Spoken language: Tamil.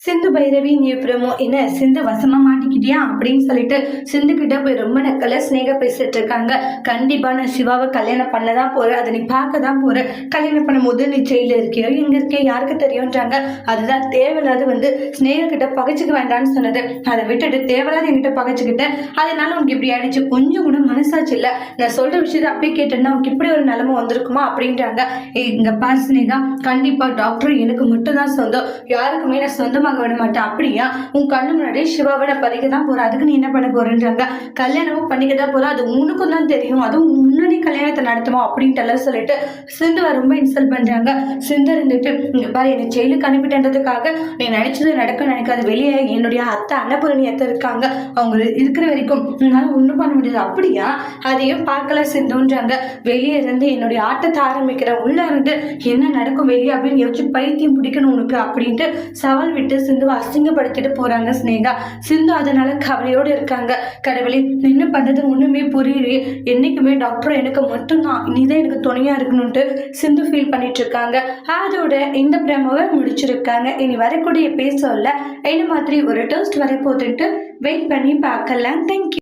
சிந்து பைரவி நீ பிரமோ என்ன சிந்து வசமா மாட்டிக்கிட்டியா அப்படின்னு சொல்லிட்டு சிந்து கிட்ட போய் ரொம்ப நக்கல ஸ்னேகா பேசிட்டு இருக்காங்க. கண்டிப்பா நான் சிவாவை கல்யாணம் பண்ணதான் போறேன், அதை நீ பார்க்க தான் போற, கல்யாணம் பண்ணும் போது நீ ஜெயில இருக்கியோ எங்க இருக்கியோ யாருக்கு தெரியும்ன்றாங்க. அதுதான் தேவையில்லாத ஸ்னேகா கிட்ட பகைச்சுக்க வேண்டாம்னு சொன்னது. அதை விட்டுட்டு தேவையில்லாத என்கிட்ட பகைச்சுக்கிட்ட, அதனால உனக்கு இப்படி ஆயிடுச்சு. கொஞ்சம் கூட மனசாச்சு இல்ல, நான் சொல்ற விஷயத்த அப்படியே கேட்டேன்னா உனக்கு இப்படி ஒரு நிலைமை வந்திருக்குமா அப்படின்றாங்க. இங்க பார் ஸ்னேகா, கண்டிப்பா டாக்டர் எனக்கு மட்டும் தான் சொந்தம், யாருக்குமே நான் சொந்தமா விட மாட்டேன். அப்படியா? உன் கண்ணு முன்னாடி சிவாவை நான் பறிக்க தான் போறேன், அதுக்கு நீ என்ன பண்ண போறேன்றாங்க. கல்யாணமும் பண்ணிக்க தான் போற, அது உனக்கும் தான் தெரியும், அதுவும் முன்னாடி கல்யாணத்தை நடத்துவோம் அப்படின்ட்டு எல்லாம் சொல்லிட்டு சிந்துவை ரொம்ப இன்சல்ட் பண்றாங்க. சிந்து இருந்துட்டு பாரு, என்னை ஜெயிலுக்கு அனுப்பிட்டதுக்காக நீ நினைச்சது நடக்க நினைக்காது. வெளியே என்னுடைய அத்தை அன்னபூரணி அத்தை இருக்காங்க, அவங்க இருக்கிற வரைக்கும் என்னால ஒண்ணும் பண்ண முடியாது. அப்படியா? அதையும் பார்க்கல சிந்துன்றாங்க. வெளியே இருந்து என்னுடைய ஆட்டத்தை ஆரம்பிக்கிற, உள்ள இருந்து என்ன நடக்கும் வெளியே அப்படின்னு யோசிச்சு பைத்தியம் பிடிக்கணும் உனக்கு அப்படின்ட்டு சவால் விட்டு சிந்துவை அசிங்கப்படுத்திட்டு போறாங்க ஸ்னேகா. சிந்து அதனால கவலையோடு இருக்காங்க. கடவுளே, என்ன பண்றது ஒண்ணுமே புரியலையே, என்னைக்குமே டாக்டர் எனக்கு மட்டும்தான், நீதான் எனக்கு துணையா இருக்கணும்ட்டு சிந்து ஃபீல் பண்ணிட்டு இருக்காங்க. அதோட இந்த பிரமோவை முடிச்சிருக்காங்க. இனி வரக்கூடிய எபிசோட்ல என்ன மாதிரி ஒரு டெஸ்ட் வரப்போகுதுன்ட்டு வெயிட் பண்ணி பார்க்கலாம். தேங்க்யூ.